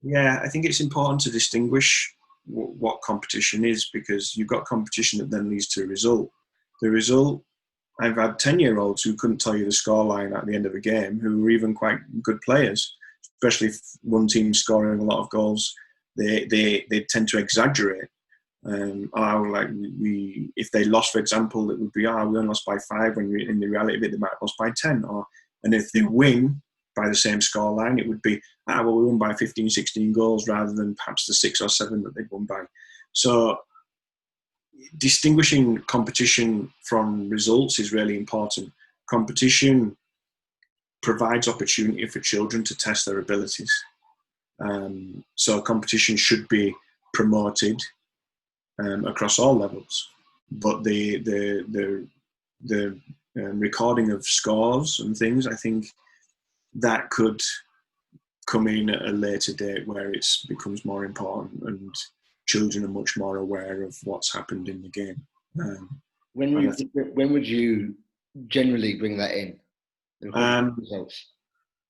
Yeah, I think it's important to distinguish what competition is, because you've got competition that then leads to a result. The result, I've had 10-year-olds who couldn't tell you the scoreline at the end of a game, who were even quite good players, especially if one team's scoring a lot of goals. They tend to exaggerate. If they lost, for example, it would be, we only lost by 5, when in the reality of it, they might have lost by 10. And if they win by the same scoreline, it would be, we won by 15, 16 goals rather than perhaps the 6 or 7 that they won by. So distinguishing competition from results is really important. Competition provides opportunity for children to test their abilities. So competition should be promoted across all levels. But the recording of scores and things, I think that could come in at a later date where it becomes more important and children are much more aware of what's happened in the game. When would you generally bring that in? Results?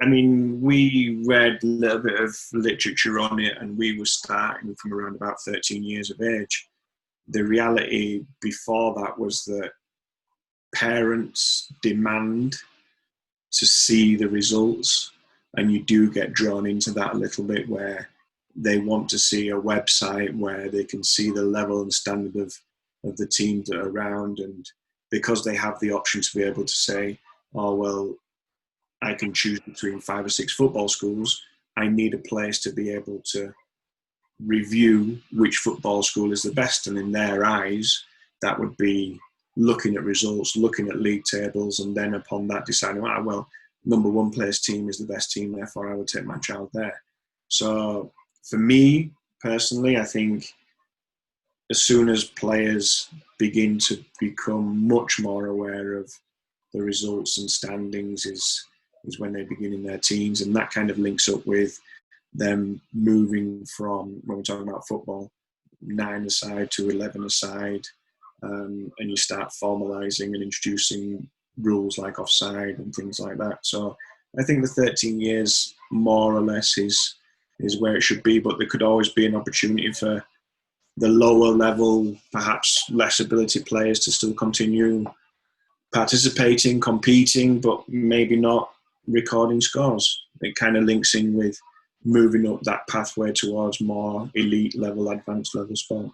I mean, we read a little bit of literature on it, and we were starting from around about 13 years of age. The reality before that was that parents demand to see the results, and you do get drawn into that a little bit, where they want to see a website where they can see the level and standard of the teams that are around, and because they have the option to be able to say, I can choose between 5 or 6 football schools, I need a place to be able to review which football school is the best. And in their eyes, that would be looking at results, looking at league tables, and then upon that deciding, number 1 place team is the best team, therefore I would take my child there. So for me personally, I think as soon as players begin to become much more aware of the results and standings is when they begin in their teens, and that kind of links up with them moving from, when we're talking about football, 9-a-side to 11-a-side, and you start formalising and introducing rules like offside and things like that. So I think the 13 years more or less is where it should be, but there could always be an opportunity for the lower level, perhaps less ability players to still continue participating, competing, but maybe not recording scores. It kind of links in with moving up that pathway towards more elite level, advanced level sport.